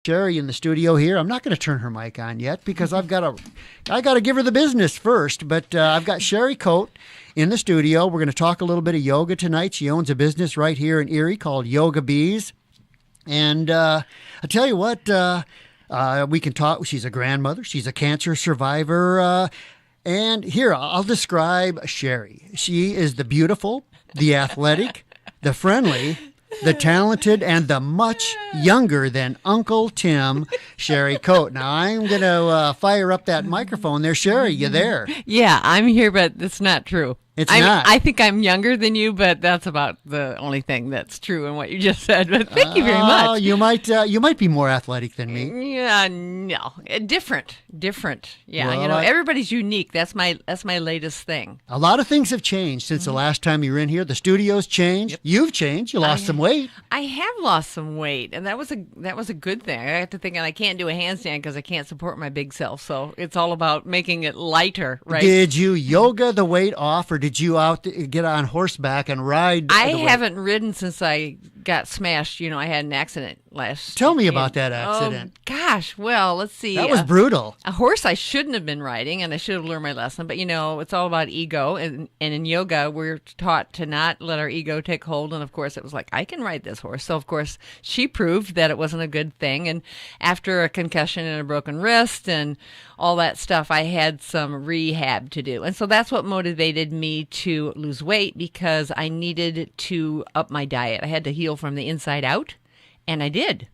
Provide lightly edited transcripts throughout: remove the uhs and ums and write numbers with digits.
Sheri in the studio here. I'm not going to turn her mic on yet because I got to give her the business first. But I've got Sheri Coate in the studio. We're going to talk a little bit of yoga tonight. She owns a business right here in Erie called Yoga Bees. And I tell you what, we can talk. She's a grandmother. She's a cancer survivor. And here, I'll describe Sheri. She is the beautiful, the athletic, the friendly, the talented, and the much younger than Uncle Tim, Sheri Coate. Now, I'm going to fire up that microphone there. Sheri, you there? Yeah, I'm here, but it's not true. It's not. I think I'm younger than you, but that's about the only thing that's true in what you just said. But thank you very much. You might be more athletic than me. Yeah, no, different. Yeah, Well, everybody's unique. That's my latest thing. A lot of things have changed since the last time you were in here. The studio's changed. Yep. You've changed. You lost some weight. I have lost some weight, and that was a good thing. I have to think, and I can't do a handstand because I can't support my big self. So it's all about making it lighter, right? Did you yoga the weight off, or did you get on horseback and ride? I haven't ridden since I got smashed. I had an accident last. Tell me about that accident. Gosh, well, let's see. That was brutal. A horse I shouldn't have been riding, and I should have learned my lesson. But it's all about ego, and in yoga, we're taught to not let our ego take hold. And of course, it was like, I can ride this horse. So of course, she proved that it wasn't a good thing. And after a concussion and a broken wrist and all that stuff, I had some rehab to do. And so that's what motivated me to lose weight, because I needed to up my diet. I had to heal from the inside out, and I did.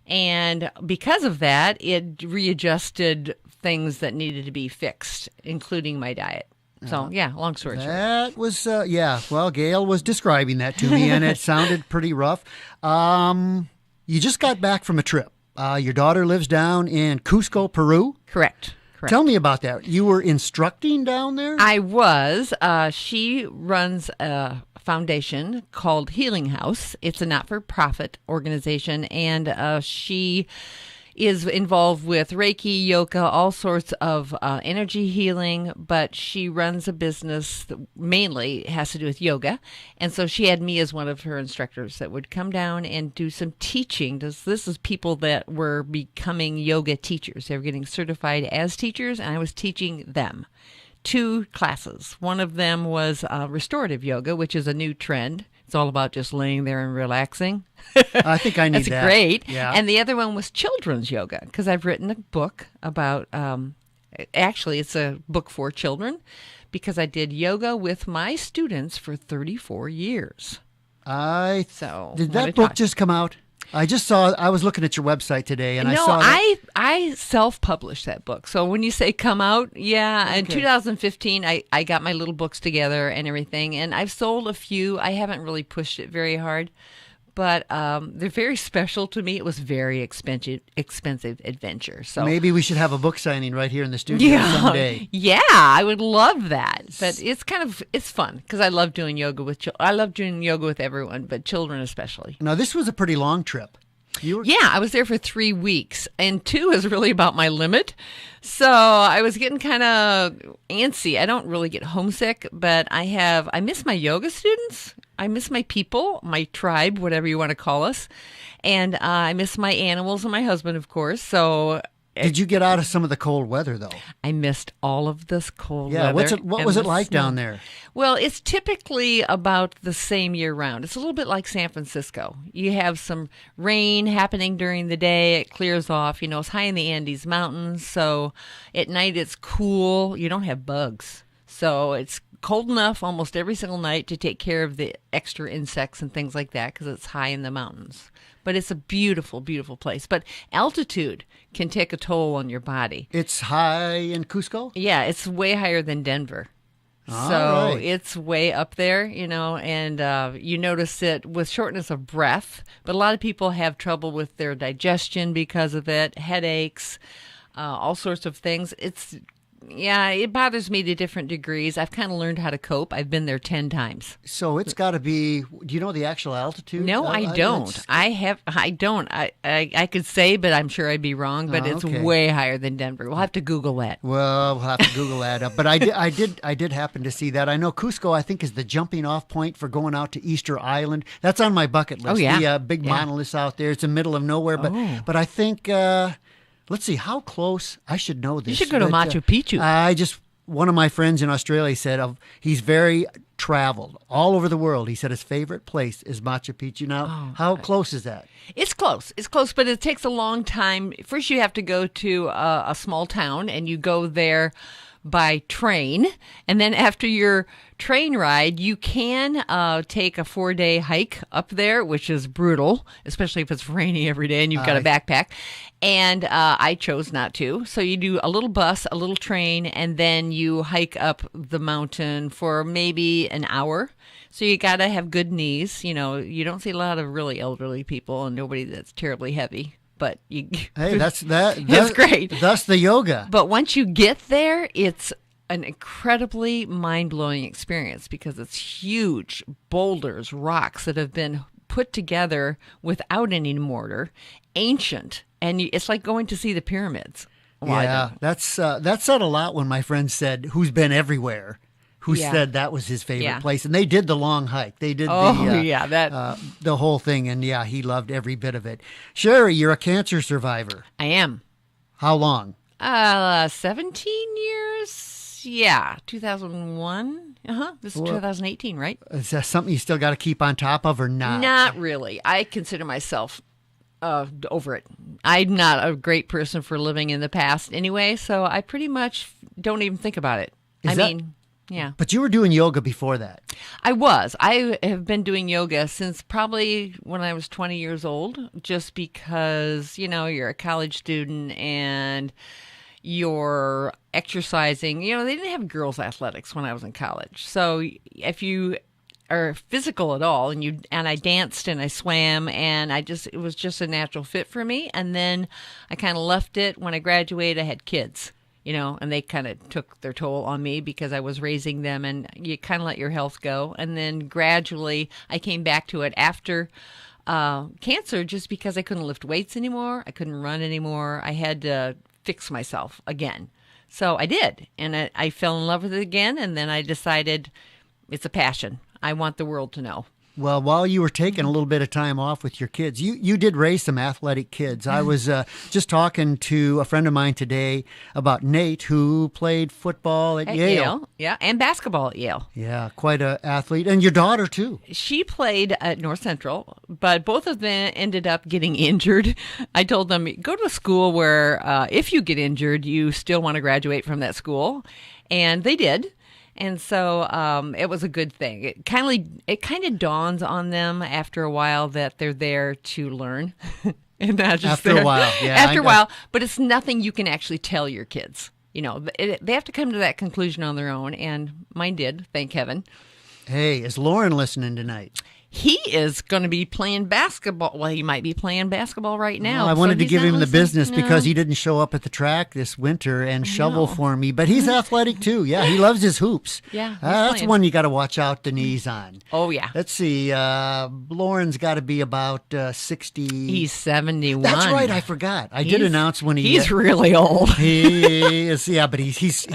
And because of that, it readjusted things that needed to be fixed, including my diet. So, long story short. That was, well, Gail was describing that to me, and it sounded pretty rough. You just got back from a trip. Your daughter lives down in Cusco, Peru? Correct. Tell me about that. You were instructing down there? I was. She runs a foundation called Healing House. It's a not-for-profit organization, and she is involved with Reiki, yoga, all sorts of energy healing, but she runs a business that mainly has to do with yoga. And so she had me as one of her instructors that would come down and do some teaching. This is people that were becoming yoga teachers. They were getting certified as teachers, and I was teaching them 2 classes. One of them was restorative yoga, which is a new trend. It's all about just laying there and relaxing. I think I need that. That's great. Yeah. And the other one was children's yoga, because I've written a book about, actually it's a book for children, because I did yoga with my students for 34 years. Did that book just come out? I just saw, I was looking at your website today, and I saw that. I self-published that book. So when you say come out, in 2015, I got my little books together and everything, and I've sold a few. I haven't really pushed it very hard, but they're very special to me. It was very expensive adventure. So maybe we should have a book signing right here in the studio someday. Yeah, I would love that. But it's fun, because I love doing yoga with I love doing yoga with everyone, but children especially. Now, this was a pretty long trip. I was there for 3 weeks, and 2 is really about my limit. So I was getting kind of antsy. I don't really get homesick, but I miss my yoga students. I miss my people, my tribe, whatever you want to call us. And I miss my animals and my husband, of course. So did you get out of some of the cold weather, though? I missed all of this cold weather. What was it like down there? Well, it's typically about the same year round. It's a little bit like San Francisco. You have some rain happening during the day. It clears off. It's high in the Andes Mountains. So at night it's cool. You don't have bugs. So it's cold enough almost every single night to take care of the extra insects and things like that, because it's high in the mountains. But it's a beautiful, beautiful place. But altitude can take a toll on your body. It's high in Cusco? Yeah, it's way higher than Denver. Right. It's way up there, and you notice it with shortness of breath. But a lot of people have trouble with their digestion because of it, headaches, all sorts of things. It's Yeah, it bothers me to different degrees. I've kind of learned how to cope. I've been there 10 times. So it's got to be. Do you know the actual altitude? No, I don't. I don't. I could say, but I'm sure I'd be wrong. But it's okay. way higher than Denver. We'll have to Google that. Well, we'll have to Google that up. But I did happen to see that. I know Cusco, I think, is the jumping off point for going out to Easter Island. That's on my bucket list. Oh, yeah. The big monoliths out there. It's in the middle of nowhere. But I think, let's see, how close? I should know this. You should go to Machu Picchu. One of my friends in Australia said he's very traveled all over the world. He said his favorite place is Machu Picchu. Now, how close is that? It's close. It's close, but it takes a long time. First, you have to go to a small town, and you go there by train. And then after your train ride, you can take a 4-day hike up there, which is brutal, especially if it's rainy every day and you've got a backpack. And I chose not to. So you do a little bus, a little train, and then you hike up the mountain for maybe an hour. So you got to have good knees. You know, you don't see a lot of really elderly people and nobody that's terribly heavy. But hey, that's great. That's the yoga. But once you get there, it's an incredibly mind-blowing experience because it's huge boulders, rocks that have been put together without any mortar, ancient, and it's like going to see the pyramids. Well, yeah, that said a lot when my friend said, "Who's been everywhere?" Who said that was his favorite place, and they did the long hike. They did the whole thing, and he loved every bit of it. Sheri, you're a cancer survivor. I am. How long? 17 years. Yeah, 2001. This is 2018, right? Is that something you still got to keep on top of, or not? Not really. I consider myself over it. I'm not a great person for living in the past anyway, so I pretty much don't even think about it. Yeah. But you were doing yoga before that. I was. I have been doing yoga since probably when I was 20 years old, just because, you're a college student and you're exercising. They didn't have girls' athletics when I was in college. So if you are physical at all, and I danced and I swam, and it was just a natural fit for me. And then I kind of left it. When I graduated, I had kids. And they kind of took their toll on me because I was raising them, and you kind of let your health go. And then gradually I came back to it after cancer, just because I couldn't lift weights anymore. I couldn't run anymore. I had to fix myself again. So I did, and I fell in love with it again, and then I decided it's a passion. I want the world to know. Well, while you were taking a little bit of time off with your kids, you did raise some athletic kids. I was just talking to a friend of mine today about Nate, who played football at Yale. Yeah, and basketball at Yale. Yeah, quite an athlete. And your daughter, too. She played at North Central, but both of them ended up getting injured. I told them, go to a school where if you get injured, you still want to graduate from that school. And they did. And so it was a good thing. It kind of dawns on them after a while that they're there to learn, and not just after a while. Yeah, after a while. But it's nothing you can actually tell your kids. They have to come to that conclusion on their own, and mine did. Thank heaven. Hey, is Lauren listening tonight? He is going to be playing basketball. Well, he might be playing basketball right now. Well, I wanted to give him the business because he didn't show up at the track this winter and shovel for me. But he's athletic, too. Yeah, he loves his hoops. Yeah, that's one you got to watch out the knees on. Oh, yeah. Let's see. Lauren's got to be about 60. He's 71. That's right. I forgot. I did announce when he's really old. He is. Yeah, but he's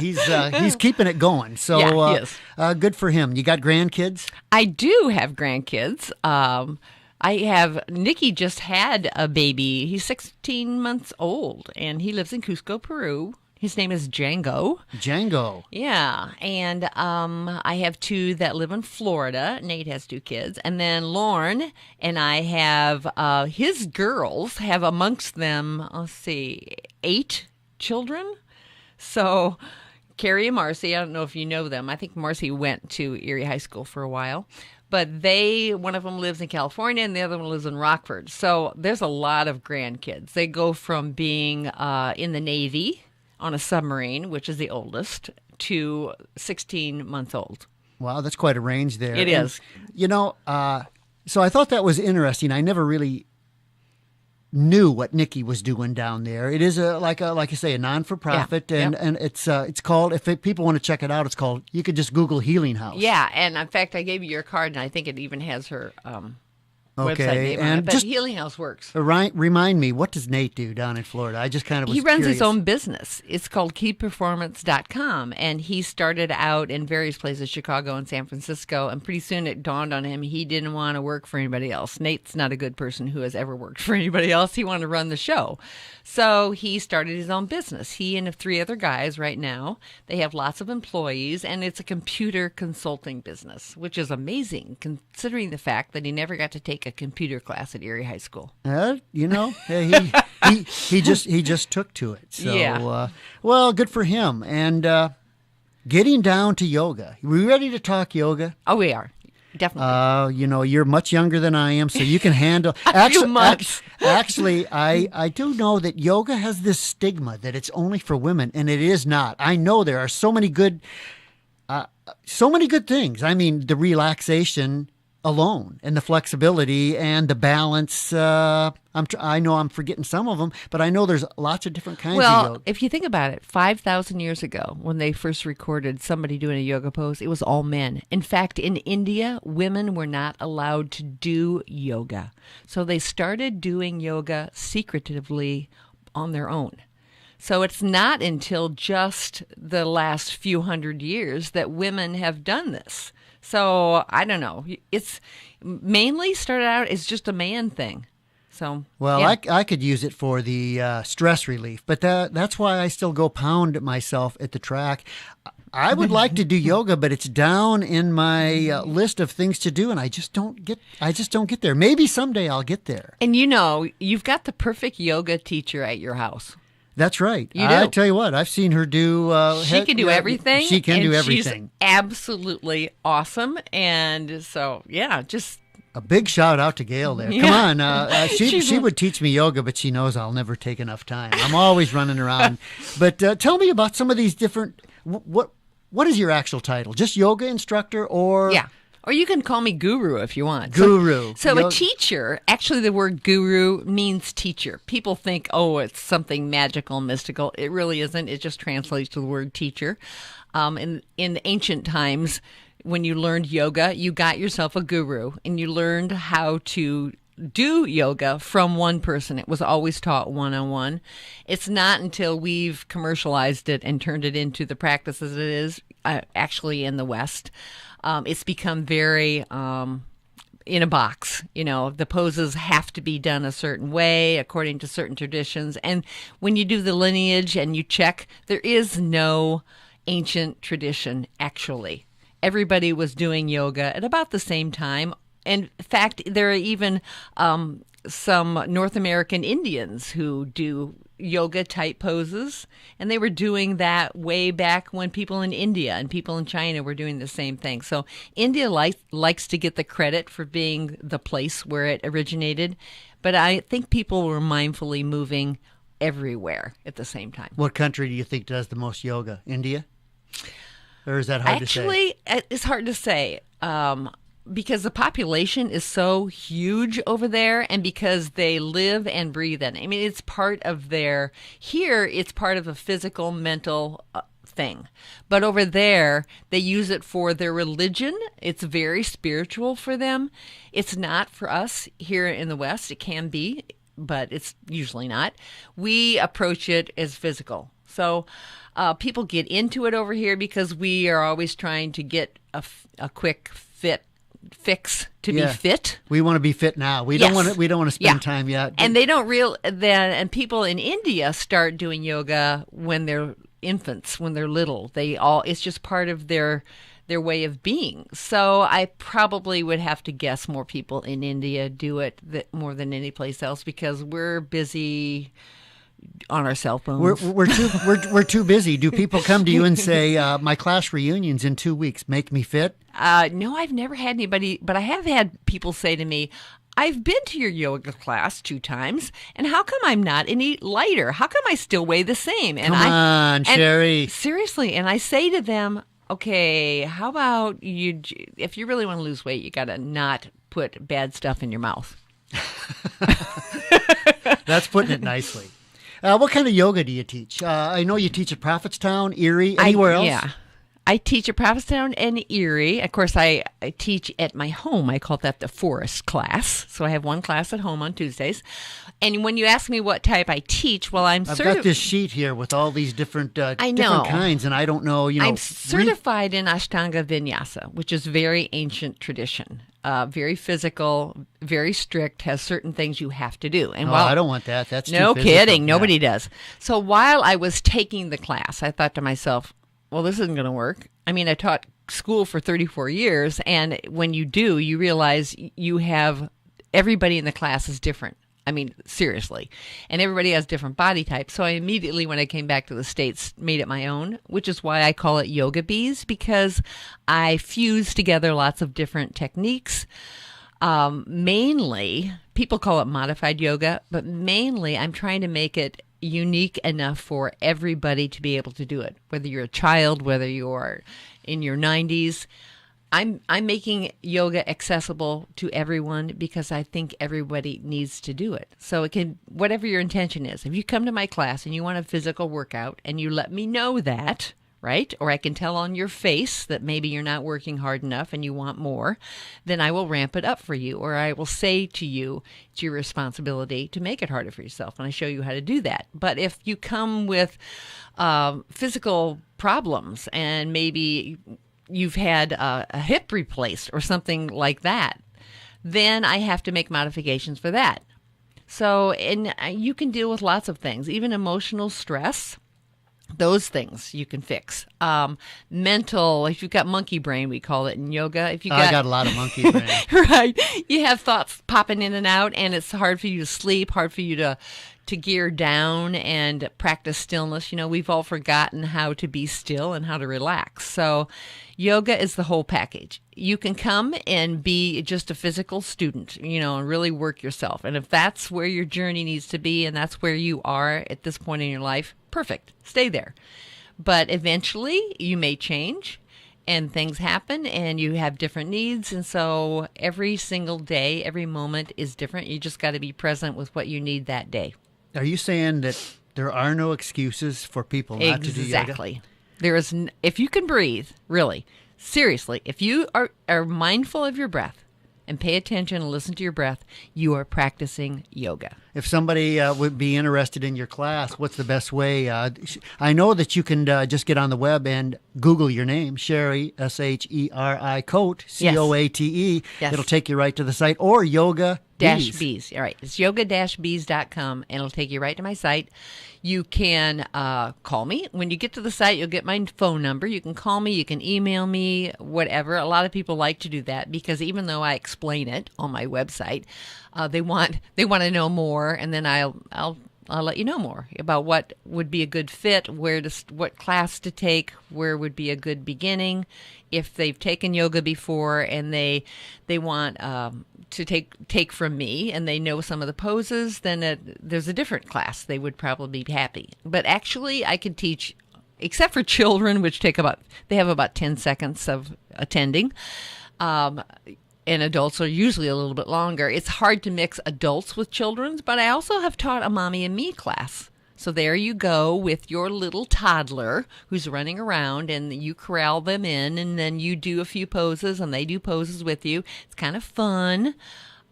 keeping it going. So he is. Good for him. You got grandkids? I do have grandkids. I have Nikki just had a baby. He's 16 months old, and he lives in Cusco, Peru. His name is Django. Django. Yeah, and I have two that live in Florida. Nate has 2 kids, and then Lauren and I have his girls have amongst them. Let's see, 8 children. So Carrie and Marcy, I don't know if you know them. I think Marcy went to Erie High School for a while. But one of them lives in California and the other one lives in Rockford. So there's a lot of grandkids. They go from being in the Navy on a submarine, which is the oldest, to 16 months old. Wow, that's quite a range there. It is. So I thought that was interesting. I never really knew what Nikki was doing down there. It is like I say, a non-for-profit, Yeah, and it's called. If people want to check it out, it's called. You could just Google Healing House. Yeah, and in fact, I gave you your card, and I think it even has her website Okay, name on it. and But just Healing House works. remind me, what does Nate do down in Florida? I just kind of was He runs curious. his own business. It's called keyperformance.com, and he started out in various places, Chicago and San Francisco, and pretty soon it dawned on him he didn't want to work for anybody else. Nate's not a good person who has ever worked for anybody else. He wanted to run the show. So he started his own business. He and 3 other guys right now, they have lots of employees, and it's a computer consulting business, which is amazing considering the fact that he never got to take a computer class at Erie High School. He just took to it. So, Yeah. Well, good for him. And getting down to yoga. We ready to talk yoga? Oh, we are. Definitely. You're much younger than I am, so you can handle. few months. Actually, I do know that yoga has this stigma that it's only for women, and it is not. I know there are so many good things. I mean, the relaxation alone, and the flexibility and the balance. I know I'm forgetting some of them, but I know there's lots of different kinds of yoga. Well, if you think about it, 5,000 years ago, when they first recorded somebody doing a yoga pose, it was all men. In fact, in India, women were not allowed to do yoga. So they started doing yoga secretively on their own. So it's not until just the last few hundred years that women have done this. So I don't know. It's mainly started out as just a man thing. So well, yeah. I could use it for the stress relief, but that's why I still go pound myself at the track. I would like to do yoga, but it's down in my list of things to do, and I just don't get there. Maybe someday I'll get there. And you've got the perfect yoga teacher at your house. That's right. You do. I tell you what, I've seen her do. She can do everything. She can do and everything. She's absolutely awesome. And so, yeah, just a big shout out to Gail there. Yeah. Come on, she would teach me yoga, but she knows I'll never take enough time. I'm always running around. But tell me about some of these different. What is your actual title? Just yoga instructor, or yeah. Or you can call me guru if you want. Guru. So a teacher, actually the word guru means teacher. People think, oh, it's something magical, mystical. It really isn't. It just translates to the word teacher. In ancient times, when you learned yoga, you got yourself a guru, and you learned how to do yoga from one person. It was always taught one-on-one. It's not until we've commercialized it and turned it into the practices it is actually in the West. It's become very in a box. The poses have to be done a certain way according to certain traditions. And when you do the lineage and you check, there is no ancient tradition, actually. Everybody was doing yoga at about the same time. And in fact, there are even some North American Indians who do yoga type poses, and they were doing that way back when people in India and people in China were doing the same thing. So India likes to get the credit for being the place where it originated, but I think people were mindfully moving everywhere at the same time. What country do you think does the most yoga? India? Or is that hard to say? Actually, it's hard to say. Because the population is so huge over there, and because they live and breathe in it. I mean, it's part of here it's part of a physical, mental thing. But over there, they use it for their religion. It's very spiritual for them. It's not for us here in the West. It can be, but it's usually not. We approach it as physical. So people get into it over here because we are always trying to get a quick fix to be fit. We want to be fit now. We don't want to spend time yet. And they don't and people in India start doing yoga when they're infants, when they're little. It's just part of their way of being. So I probably would have to guess more people in India do it more than any place else because we're busy on our cell phones. We're too busy. Do people come to you and say, my class reunion's in 2 weeks, make me fit? No, I've never had anybody, but I have had people say to me, I've been to your yoga class 2 times, and how come I'm not any lighter? How come I still weigh the same? And Come on, Sheri. Seriously, and I say to them, okay, how about if you really want to lose weight, you got to not put bad stuff in your mouth. That's putting it nicely. What kind of yoga do you teach? I know you teach at Prophetstown, Erie, anywhere else? Yeah. I teach at Prophetstown and Erie. Of course, I teach at my home. I call that the forest class. So I have one class at home on Tuesdays. And when you ask me what type I teach, well, I've got this sheet here with all these different I know. different kinds, and I don't know. I'm certified in Ashtanga Vinyasa, which is very ancient tradition. Very physical, very strict, has certain things you have to do. And I don't want that. That's no too physical. Kidding. Nobody does. So while I was taking the class, I thought to myself, well, this isn't going to work. I mean, I taught school for 34 years, and when you do, you realize you have everybody in the class is different. I mean, seriously. And everybody has different body types. So I immediately, when I came back to the States, made it my own, which is why I call it Yoga Bees, because I fuse together lots of different techniques. Mainly, people call it modified yoga, but mainly I'm trying to make it unique enough for everybody to be able to do it, whether you're a child, whether you're in your 90s. I'm making yoga accessible to everyone because I think everybody needs to do it. So it can, whatever your intention is, if you come to my class and you want a physical workout and you let me know that, right? Or I can tell on your face that maybe you're not working hard enough and you want more, then I will ramp it up for you. Or I will say to you, it's your responsibility to make it harder for yourself. And I show you how to do that. But if you come with physical problems and maybe you've had a hip replaced or something like that, then I have to make modifications for that. So, and you can deal with lots of things, even emotional stress. Those things you can fix. Mental, if you've got monkey brain, we call it in yoga. If I got a lot of monkey brain. Right. You have thoughts popping in and out, and it's hard for you to sleep, hard for you to gear down and practice stillness. You know, we've all forgotten how to be still and how to relax. So yoga is the whole package. You can come and be just a physical student, you know, and really work yourself. And if that's where your journey needs to be and that's where you are at this point in your life, perfect. Stay there. But eventually you may change and things happen and you have different needs. And so every single day, every moment is different. You just got to be present with what you need that day. Are you saying that there are no excuses for people not to do yoga? Exactly. There is, if you can breathe, really, seriously, if you are mindful of your breath and pay attention and listen to your breath, you are practicing yoga. If somebody would be interested in your class, what's the best way? I know that you can just get on the web and Google your name, Sheri, S-H-E-R-I, Coate, C-O-A-T-E. Yes. It'll take you right to the site, or Yoga Bees. All right. It's yoga-bees.com, and it'll take you right to my site. You can call me. When you get to the site, you'll get my phone number. You can call me. You can email me, whatever. A lot of people like to do that because even though I explain it on my website, they want to know more, and then I'll let you know more about what would be a good fit, what class to take, where would be a good beginning. If they've taken yoga before and they want to take from me and they know some of the poses, then there's a different class. They would probably be happy. But actually, I could teach, except for children, which they have about 10 seconds of attending. And adults are usually a little bit longer. It's hard to mix adults with children's, but I also have taught a mommy and me class. So there you go with your little toddler who's running around and you corral them in and then you do a few poses and they do poses with you. It's kind of fun.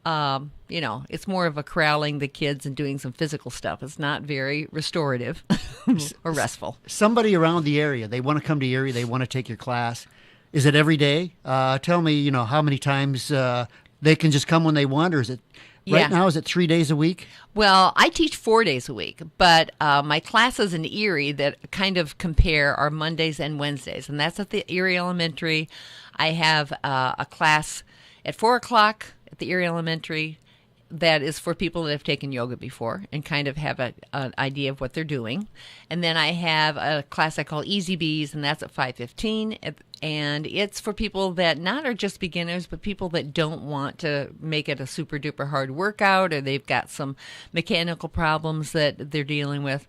It's more of a corralling the kids and doing some physical stuff. It's not very restorative or restful. Somebody around the area, they want to come to Erie, they want to take your class. Is it every day? Tell me, how many times they can just come when they want, or is it right now? Is it 3 days a week? Well, I teach 4 days a week, but my classes in Erie that kind of compare are Mondays and Wednesdays, and that's at the Erie Elementary. I have a class at 4 o'clock at the Erie Elementary that is for people that have taken yoga before and kind of have an idea of what they're doing. And then I have a class I call Easy Bees, and that's at 5:15. And it's for people that not are just beginners, but people that don't want to make it a super duper hard workout, or they've got some mechanical problems that they're dealing with.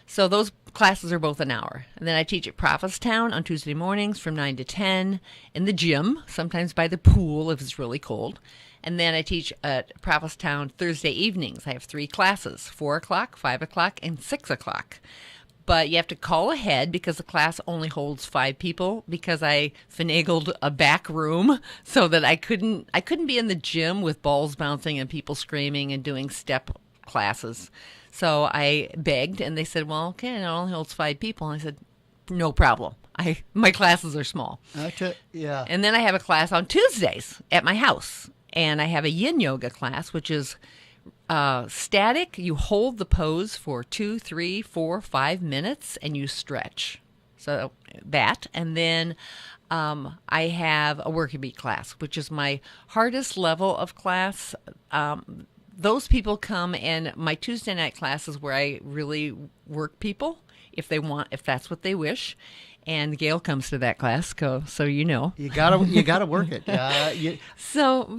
So those classes are both an hour. And then I teach at Prophetstown on Tuesday mornings from 9 to 10 in the gym, sometimes by the pool if it's really cold. And then I teach at Prophetstown Thursday evenings. I have 3 classes, 4 o'clock, 5 o'clock, and 6 o'clock. But you have to call ahead because the class only holds 5 people because I finagled a back room so that I couldn't be in the gym with balls bouncing and people screaming and doing step classes. So I begged, and they said, well, okay, it only holds 5 people. And I said, no problem. My classes are small. Yeah. And then I have a class on Tuesdays at my house. And I have a yin yoga class, which is static. You hold the pose for 2, 3, 4, 5 minutes, and you stretch. So that. And then I have a working beat class, which is my hardest level of class. Those people come, and my Tuesday night class is where I really work people if that's what they wish. And Gail comes to that class, so you know. You gotta work it. So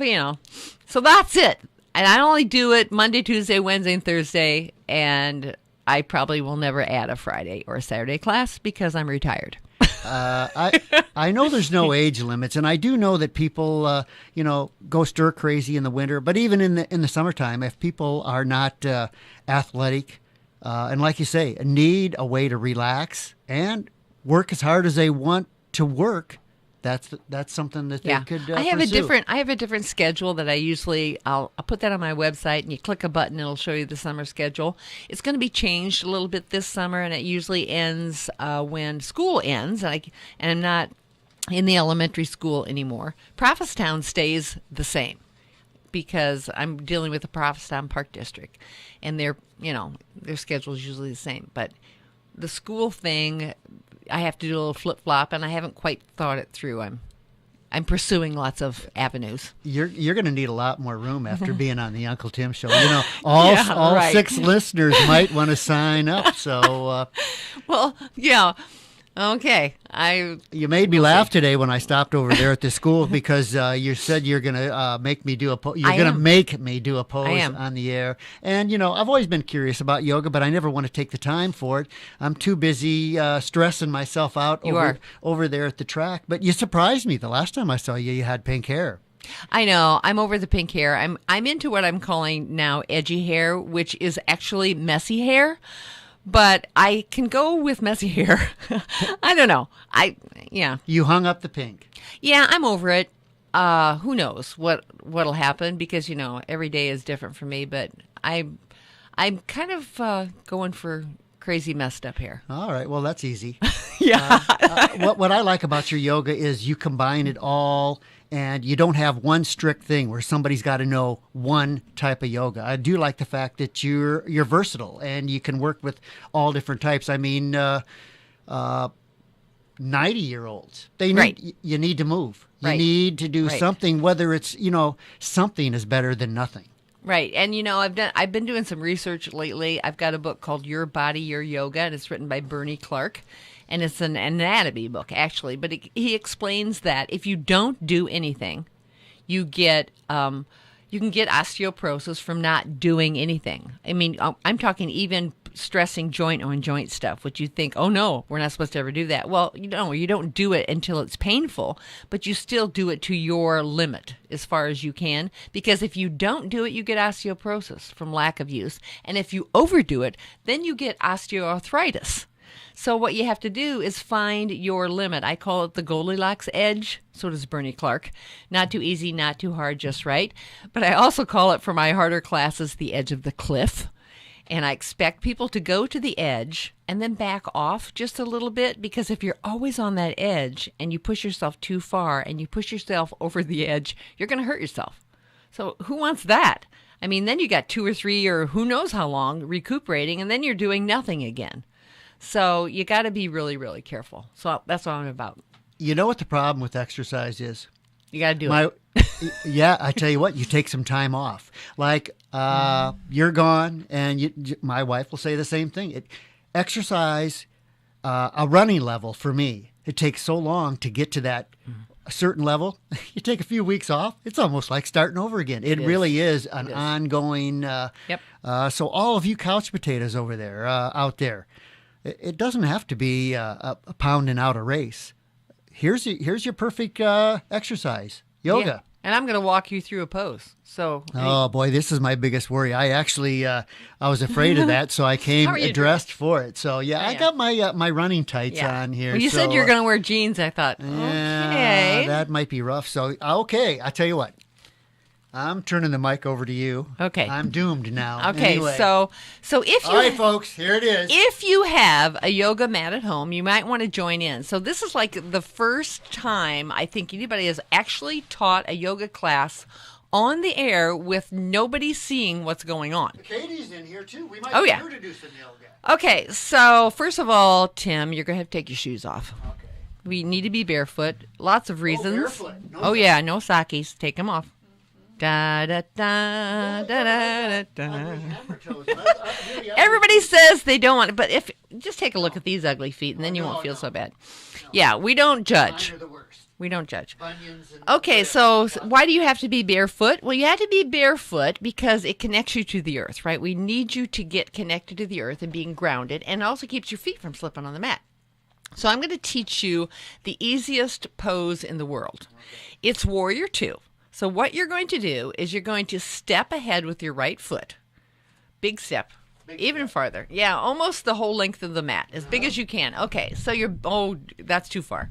that's it. And I only do it Monday, Tuesday, Wednesday, and Thursday, and I probably will never add a Friday or a Saturday class because I'm retired. I know there's no age limits, and I do know that people, go stir crazy in the winter. But even in the summertime, if people are not athletic, and like you say, need a way to relax and work as hard as they want to work, that's something that they could I have pursue. I have a different schedule that I'll put that on my website, and you click a button, it'll show you the summer schedule. It's going to be changed a little bit this summer, and it usually ends when school ends, and I'm not in the elementary school anymore. Prophetstown stays the same because I'm dealing with the Prophetstown Park District, and their schedule is usually the same. But the school thing, I have to do a little flip-flop, and I haven't quite thought it through. I'm pursuing lots of avenues. You're going to need a lot more room after being on the Uncle Tim show. All 6 listeners might want to sign up. So, well, yeah. Okay. You made me laugh today when I stopped over there at the school because you said you're going to make me do a pose. You're going to make me do a pose on the air. And I've always been curious about yoga, but I never want to take the time for it. I'm too busy stressing myself out over there at the track. But you surprised me the last time I saw you. You had pink hair. I know. I'm over the pink hair. I'm into what I'm calling now edgy hair, which is actually messy hair. But I can go with messy hair. I don't know. You hung up the pink. Yeah, I'm over it. Who knows what'll happen because every day is different for me. But I'm kind of going for crazy messed up hair. All right. Well, that's easy. Yeah. What I like about your yoga is you combine it all. And you don't have one strict thing where somebody's got to know one type of yoga. I do like the fact that you're versatile and you can work with all different types. I mean, 90-year-olds, you need to move. You need to do something, whether it's, something is better than nothing. Right. And, I've been doing some research lately. I've got a book called Your Body, Your Yoga, and it's written by Bernie Clark. And it's an anatomy book, actually. But he explains that if you don't do anything, you can get osteoporosis from not doing anything. I mean, I'm talking even stressing joint on joint stuff, which you think, oh, no, we're not supposed to ever do that. Well, you don't do it until it's painful, but you still do it to your limit as far as you can. Because if you don't do it, you get osteoporosis from lack of use. And if you overdo it, then you get osteoarthritis. So what you have to do is find your limit. I call it the Goldilocks edge. So does Bernie Clark. Not too easy, not too hard, just right. But I also call it for my harder classes the edge of the cliff. And I expect people to go to the edge and then back off just a little bit, because if you're always on that edge and you push yourself too far and you push yourself over the edge, you're going to hurt yourself. So who wants that? I mean, then you got 2 or 3 or who knows how long recuperating, and then you're doing nothing again. So you got to be really, really careful. So that's what I'm about. You know what the problem with exercise is? You got to do it. Yeah, I tell you what, you take some time off. Like you're gone, and my wife will say the same thing. Exercise, a running level for me, it takes so long to get to that certain level. You take a few weeks off, it's almost like starting over again. It really is an ongoing. So all of you couch potatoes over there, out there, it doesn't have to be pounding out a race. Here's your perfect exercise, yoga. Yeah. And I'm going to walk you through a pose. So, Oh boy, this is my biggest worry. I actually, I was afraid of that, so I came How are you dressed for it. So yeah, Oh, I yeah. got my running tights yeah. on here. When you so, said you're going to wear jeans, I thought, yeah, okay. that might be rough. So okay, I tell you what, I'm turning the mic over to you. Okay. I'm doomed now. Okay, Anyway. so if you All right, folks, here it is. if you have a yoga mat at home, you might want to join in. So this is like the first time I think anybody has actually taught a yoga class on the air with nobody seeing what's going on. Katie's in here too. We might Oh, get yeah. her to do some yoga. Okay, so first of all, Tim, you're going to have to take your shoes off. Okay. We need to be barefoot. Lots of reasons. barefoot. No Oh, yeah, no sakis. Take them off. Da da da da da da. Hammer toes. Everybody says they don't want it, but if just take a look at these ugly feet, and then you won't feel so bad. Yeah, we don't judge. Mine are the worst. We don't judge. Bunions and Okay, so why do you have to be barefoot? Well, you have to be barefoot because it connects you to the earth, right? We need you to get connected to the earth and being grounded, and it also keeps your feet from slipping on the mat. So I'm going to teach you the easiest pose in the world. It's Warrior Two. So what you're going to do is you're going to step ahead with your right foot. Big step. Even farther. Yeah, almost the whole length of the mat. As big as you can. Okay, so that's too far.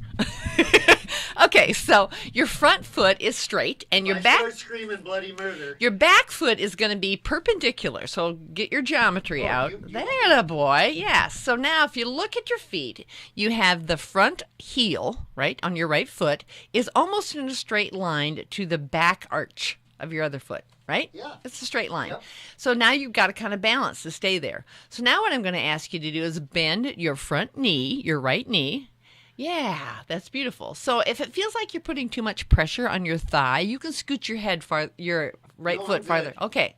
Okay, so your front foot is straight and your back start screaming bloody murder. your back foot is going to be perpendicular. So get your geometry out. There, the boy. Yes. So now if you look at your feet, you have the front heel, right, on your right foot is almost in a straight line to the back arch of your other foot, right? Yeah. It's a straight line. Yep. So now you've got to kind of balance to stay there. So now what I'm going to ask you to do is bend your front knee, your right knee. Yeah, that's beautiful. So if it feels like you're putting too much pressure on your thigh, you can scoot your right No, foot I'm farther. good. Okay.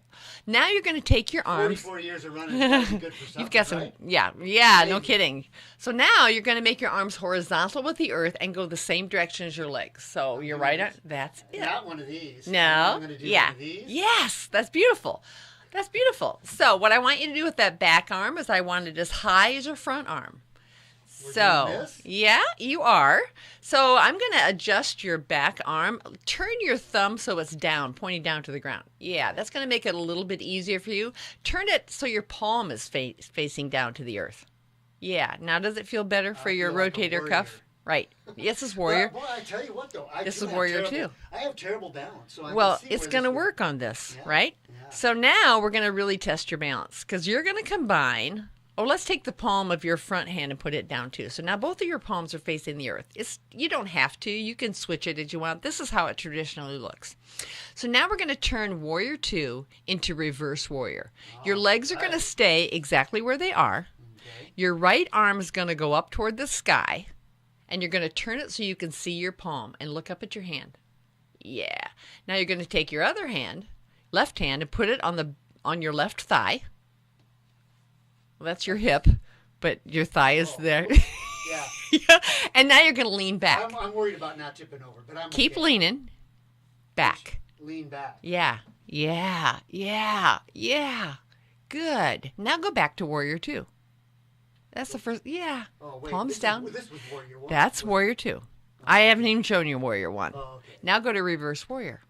Now you're going to take your arms. 44 years of running is probably good for something, You've got some, right? yeah, no Maybe. kidding. So now you're going to make your arms horizontal with the earth and go the same direction as your legs. So your right arm, that's it. Not one of these. No, I'm going to do yeah, one of these. yes, that's beautiful. That's beautiful. So what I want you to do with that back arm is I want it as high as your front arm. We're So, doing this? yeah, you are. So I'm going to adjust your back arm. Turn your thumb so it's down, pointing down to the ground. Yeah, that's going to make it a little bit easier for you. Turn it so your palm is facing down to the earth. Yeah. Now, does it feel better for your feel like a rotator warrior. cuff? Right. Yes, it's warrior. Well, I tell you what, though. This do is have warrior, terrible- too. I have terrible balance. So I Well, can see it's where going to this would- work on this, Yeah, right? yeah. So now we're going to really test your balance because you're going to combine. Oh, let's take the palm of your front hand and put it down too. So now both of your palms are facing the earth. You don't have to. You can switch it as you want. This is how it traditionally looks. So now we're going to turn Warrior 2 into Reverse Warrior. Your legs are going to stay exactly where they are. Okay. Your right arm is going to go up toward the sky, and you're going to turn it so you can see your palm and look up at your hand. Yeah. Now you're going to take your other hand, left hand, and put it on your left thigh. Well, that's your hip, but your thigh is there. Yeah. Yeah. And now you're going to lean back. I'm worried about not tipping over, but I'm Keep okay. leaning back. Lean back. Yeah. Good. Now go back to Warrior 2. That's the first. Yeah. Oh, wait. Palms down. This was Warrior 1. That's Warrior 2. I haven't even shown you Warrior 1. Oh, okay. Now go to Reverse Warrior.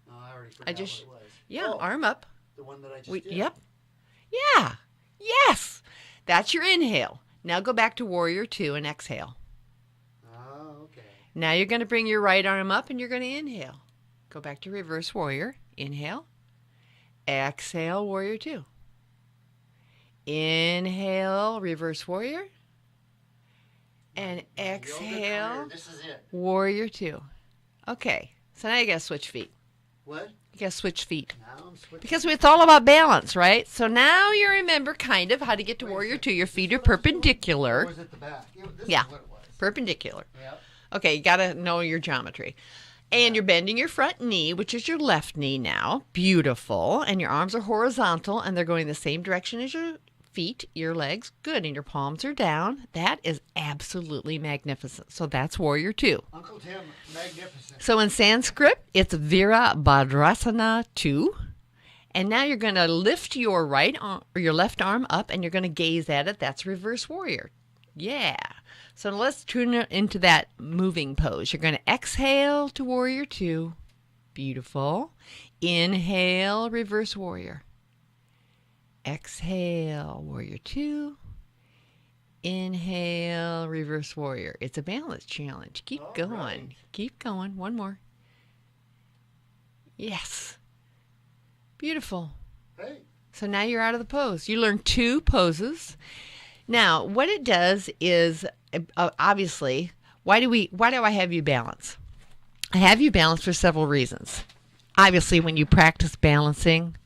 No, I already forgot just- what it was. Yeah, Oh, arm up. the one that I just did. Yep. Yeah. Yes. That's your inhale. Now go back to Warrior 2 and exhale. Oh, okay. Now you're going to bring your right arm up and you're going to inhale. Go back to Reverse Warrior. Inhale. Exhale, Warrior 2. Inhale, Reverse Warrior. And Yoga career, exhale, This is it. Warrior 2. Okay. So now you got to switch feet. What? You got to switch feet. Now I'm switching. Because it's all about balance, right? So now you remember kind of how to get to Warrior 2. Your feet are Or perpendicular. was it the back? This Yeah. is what it was. Perpendicular. Yep. Okay, you got to know your geometry. And you're bending your front knee, which is your left knee now. Beautiful. And your arms are horizontal, and they're going the same direction as your feet, your legs. Good. And your palms are down. That is absolutely magnificent. So that's Warrior 2. Uncle Tim, magnificent. So in Sanskrit, it's Virabhadrasana 2. And now you're going to lift your right arm or your left arm up, and you're going to gaze at it. That's Reverse Warrior. Yeah. So let's turn it into that moving pose. You're going to exhale to Warrior 2. Beautiful. Inhale, reverse warrior. Exhale, warrior 2. Inhale, reverse warrior. It's a balance challenge. Keep going. Right. Keep going. One more. Yes. Beautiful. Hey. So now you're out of the pose. You learned 2 poses. Now, what it does is, obviously, why do I have you balance? I have you balance for several reasons. Obviously, when you practice balancing,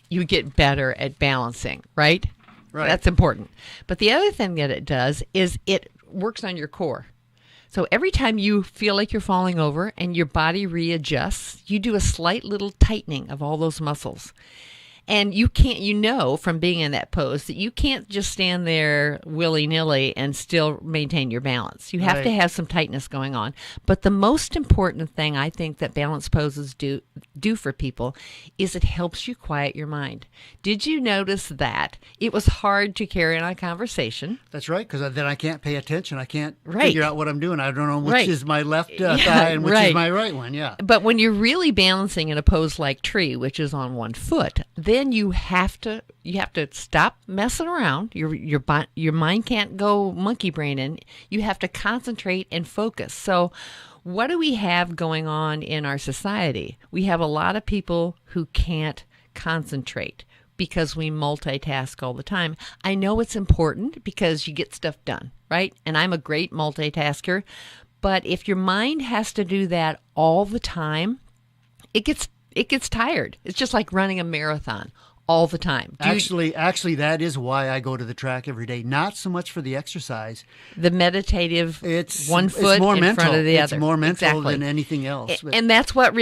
you get better at balancing, right? Right. That's important. But the other thing that it does is it works on your core. So every time you feel like you're falling over and your body readjusts, you do a slight little tightening of all those muscles. And you can't, from being in that pose that you can't just stand there willy-nilly and still maintain your balance. You have to have some tightness going on. But the most important thing I think that balance poses do for people is it helps you quiet your mind. Did you notice that it was hard to carry on a conversation? That's right, because then I can't pay attention. I can't figure out what I'm doing. I don't know which is my left thigh and which is my right one. Yeah. But when you're really balancing in a pose like tree, which is on one foot, then you have to stop messing around. Your mind can't go monkey braining. You have to concentrate and focus. So what do we have going on in our society? We have a lot of people who can't concentrate because we multitask all the time. I know it's important because you get stuff done, right? And I'm a great multitasker. But if your mind has to do that all the time, it gets tired. It's just like running a marathon all the time. Actually, that is why I go to the track every day. Not so much for the exercise. The meditative, it's one foot more in mental. Front of the other. It's more mental than anything else. And that's what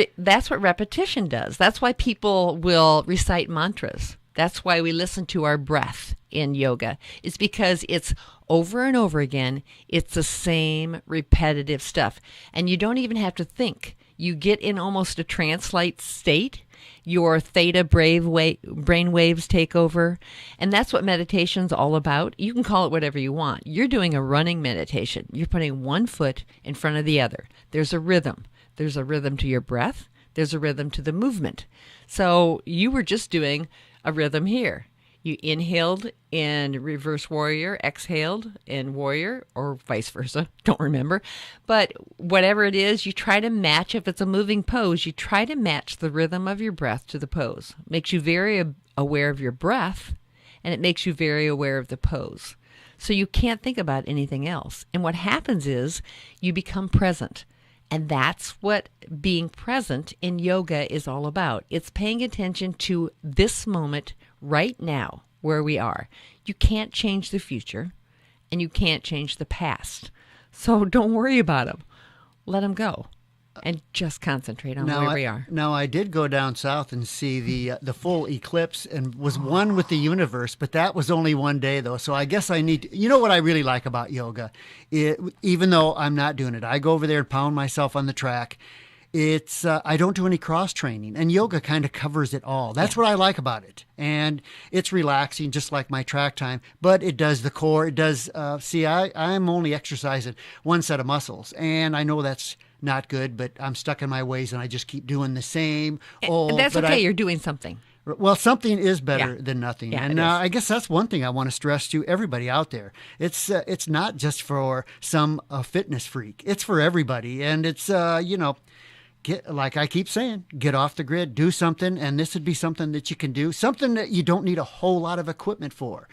repetition does. That's why people will recite mantras. That's why we listen to our breath in yoga. It's because it's over and over again. It's the same repetitive stuff. And you don't even have to think. You get in almost a trance-like state. Your theta brain waves take over. And that's what meditation's all about. You can call it whatever you want. You're doing a running meditation. You're putting one foot in front of the other. There's a rhythm. There's a rhythm to your breath. There's a rhythm to the movement. So you were just doing a rhythm here. You inhaled in reverse warrior, exhaled in warrior, or vice versa. Don't remember. But whatever it is, you try to match. If it's a moving pose, you try to match the rhythm of your breath to the pose. Makes you very aware of your breath, and it makes you very aware of the pose. So you can't think about anything else. And what happens is you become present. And that's what being present in yoga is all about. It's paying attention to this moment right now where we are. You can't change the future and you can't change the past. So don't worry about them. Let them go and just concentrate on where we are. Now, I did go down south and see the full eclipse and was one with the universe, but that was only one day, though. So I guess I need to, you know what I really like about yoga? Even though I'm not doing it, I go over there and pound myself on the track. It's I don't do any cross training, and yoga kind of covers it all. That's what I like about it, and it's relaxing, just like my track time. But it does the core. It does. I'm only exercising one set of muscles, and I know that's not good, but I'm stuck in my ways, and I just keep doing the same. And that's okay. You're doing something. Well, something is better than nothing. Yeah, and I guess that's one thing I want to stress to everybody out there. It's not just for some fitness freak. It's for everybody, and it's like I keep saying, get off the grid, do something, and this would be something that you can do, something that you don't need a whole lot of equipment for.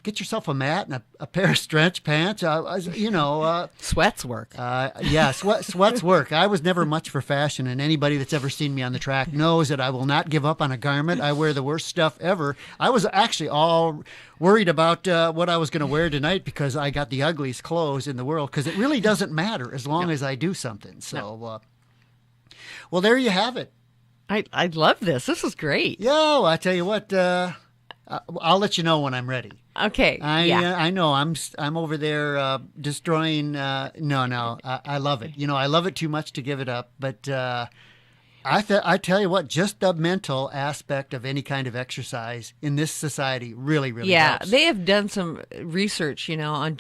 Get yourself a mat and a pair of stretch pants. Sweats work. Sweats work. I was never much for fashion, and anybody that's ever seen me on the track knows that I will not give up on a garment. I wear the worst stuff ever. I was actually all worried about what I was going to wear tonight because I got the ugliest clothes in the world, because it really doesn't matter as long as I do something. So, well, there you have it. I love this. This is great. Yo, I tell you what, I'll let you know when I'm ready. Okay. I know. I'm over there destroying. I love it. I love it too much to give it up. But I tell you what, just the mental aspect of any kind of exercise in this society really, really helps. They have done some research, on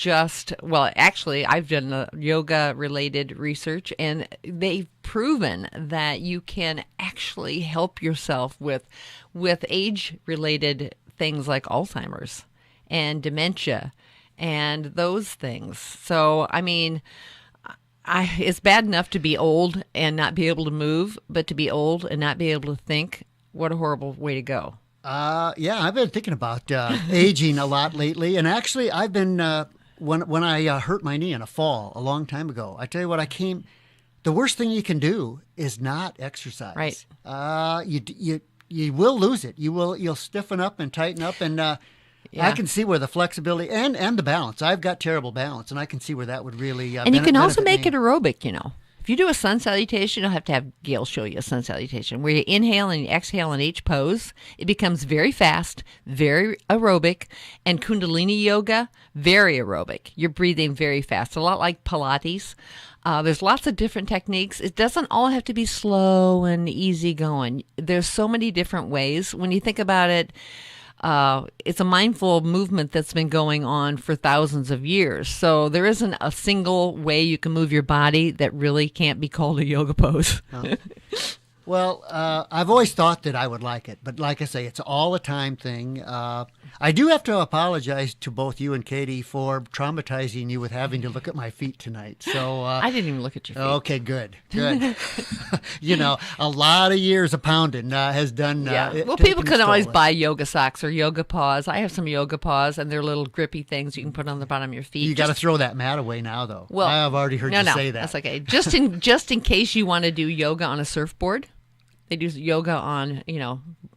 actually, I've done yoga-related research, and they've proven that you can actually help yourself with age-related things like Alzheimer's and dementia and those things. So, I mean, it's bad enough to be old and not be able to move, but to be old and not be able to think, what a horrible way to go. Yeah, I've been thinking about aging a lot lately. And actually, I've been, when I hurt my knee in a fall a long time ago, I tell you what, the worst thing you can do is not exercise. Right. You will lose it. You'll stiffen up and tighten up, and I can see where the flexibility and the balance. I've got terrible balance, and I can see where that would really and you can also make me. it aerobic, If you do a sun salutation, you'll have to have Gail show you a sun salutation where you inhale and you exhale in each pose. It becomes very fast, very aerobic, and Kundalini yoga, very aerobic. You're breathing very fast, a lot like Pilates. There's lots of different techniques. It doesn't all have to be slow and easy going. There's so many different ways. When you think about it, it's a mindful movement that's been going on for thousands of years. So there isn't a single way you can move your body that really can't be called a yoga pose. Well, I've always thought that I would like it, but like I say, it's all a time thing. I do have to apologize to both you and Katie for traumatizing you with having to look at my feet tonight. So I didn't even look at your feet. Okay, good. A lot of years of pounding has done. Well, people can always buy yoga socks or yoga paws. I have some yoga paws, and they're little grippy things you can put on the bottom of your feet. You got to throw that mat away now, though. Well, I've already heard you say that. That's okay. Just in case you want to do yoga on a surfboard. They do yoga on,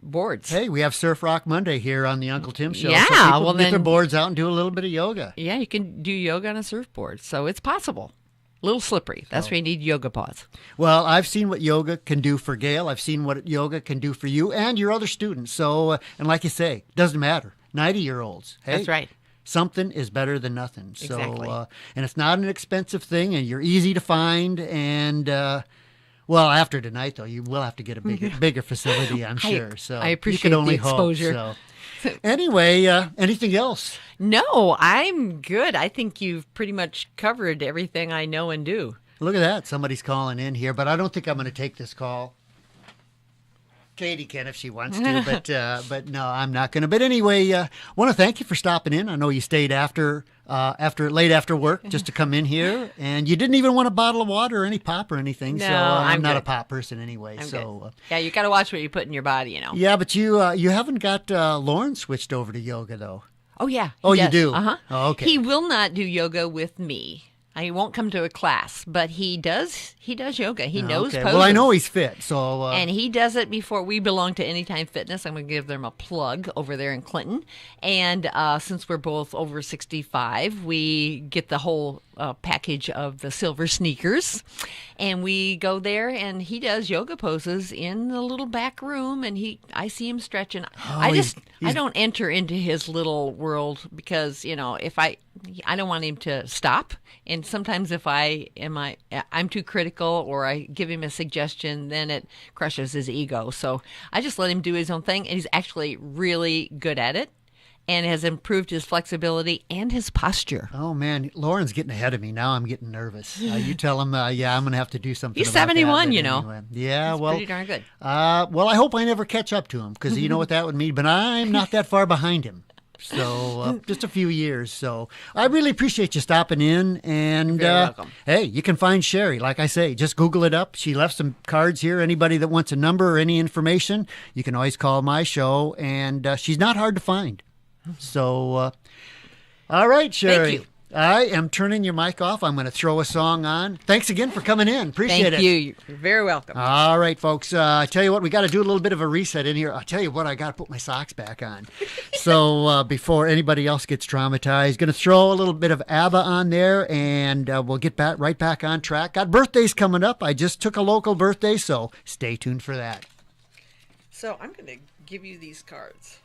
boards. Hey, we have Surf Rock Monday here on the Uncle Tim Show. Yeah, so people get their boards out and do a little bit of yoga. Yeah, you can do yoga on a surfboard, so it's possible. A little slippery. That's where you need yoga paws. Well, I've seen what yoga can do for Gail. I've seen what yoga can do for you and your other students. So, and like you say, doesn't matter. 90-year-olds. Hey, that's right. Something is better than nothing. Exactly. So, and it's not an expensive thing, and you're easy to find, and well, after tonight, though, you will have to get a bigger facility, I'm sure. So I appreciate you can only the exposure. Hope, so. Anyway, anything else? No, I'm good. I think you've pretty much covered everything I know and do. Look at that. Somebody's calling in here, but I don't think I'm going to take this call. Katie can if she wants to, but no, I'm not going to. But anyway, want to thank you for stopping in. I know you stayed late after work just to come in here, and you didn't even want a bottle of water or any pop or anything. No, so I'm not good. a pop person anyway. Yeah, you got to watch what you put in your body, Yeah, but you haven't got Lauren switched over to yoga though. Oh yeah. Oh, you do. Oh, okay. He will not do yoga with me. He won't come to a class, but he does yoga. He knows poses. Well, I know he's fit, so and he does it before. We belong to Anytime Fitness. I'm going to give them a plug over there in Clinton. And since we're both over 65, we get the whole package of the silver sneakers, and we go there. And he does yoga poses in the little back room, and I see him stretching. I don't enter into his little world because if I don't want him to stop. And sometimes if I'm too critical or I give him a suggestion, then it crushes his ego. So I just let him do his own thing. And he's actually really good at it and has improved his flexibility and his posture. Oh, man. Lauren's getting ahead of me. Now I'm getting nervous. You tell him, I'm going to have to do something He's about 71, that. Anyway. Yeah, He's pretty darn good. Well, I hope I never catch up to him because you know what that would mean. But I'm not that far behind him. So just a few years. So I really appreciate you stopping in. And You're welcome. Hey, you can find Sheri. Like I say, just Google it up. She left some cards here. Anybody that wants a number or any information, you can always call my show. And she's not hard to find. So, all right, Sheri. Thank you. I am turning your mic off. I'm going to throw a song on. Thanks again for coming in. Appreciate it. Thank you. You're very welcome. All right, folks. I tell you what, we got to do a little bit of a reset in here. I'll tell you what, I got to put my socks back on. So before anybody else gets traumatized, going to throw a little bit of ABBA on there, and we'll get right back on track. Got birthdays coming up. I just took a local birthday, so stay tuned for that. So I'm going to give you these cards.